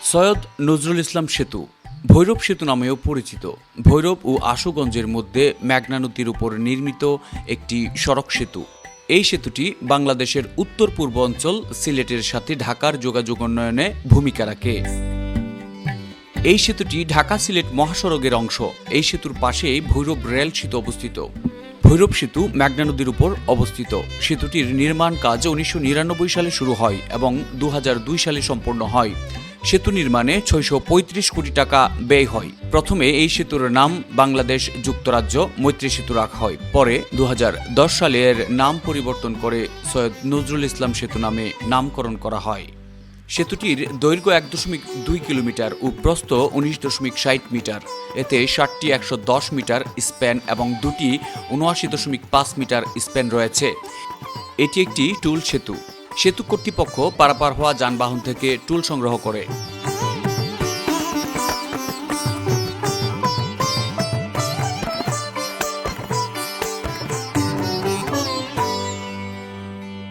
সৈয়দ নজরুল ইসলাম সেতু ভৈরব সেতু নামেও পরিচিত। ভৈরব ও আশুগঞ্জের মধ্যে মেঘনা নদীর উপর নির্মিত একটি সড়ক সেতু। এই সেতুটি বাংলাদেশের উত্তর পূর্ব অঞ্চল সিলেটের সাথে ঢাকার যোগাযোগ উন্নয়নে ভূমিকা রাখে। এই সেতুটি ঢাকা সিলেট মহাসড়কের অংশ। এই সেতুর পাশেই ভৈরব রেল সেতু অবস্থিত। ভৈরব সেতু মেঘনা নদীর উপর অবস্থিত। সেতুটির নির্মাণ কাজ 1999 সালে শুরু হয় এবং 2002 সালে সম্পন্ন হয়। সেতু নির্মাণে 635 কোটি টাকা ব্যয় হয়। প্রথমে এই সেতুর নাম বাংলাদেশ যুক্তরাজ্য মৈত্রী সেতু রাখা হয়। পরে 2010 সালে এর নাম পরিবর্তন করে সৈয়দ নজরুল ইসলাম সেতু নামে নামকরণ করা হয়। সেতুটির দৈর্ঘ্য 1.2 কিলোমিটার ও প্রস্থ 19.60 মিটার। এতে 7টি 110 মিটার স্প্যান এবং 2টি 79.5 মিটার স্প্যান রয়েছে। এটি একটি টুল সেতু। সেতু কর্তৃপক্ষ পারাপার হওয়া যানবাহন থেকে টুল সংগ্রহ করে।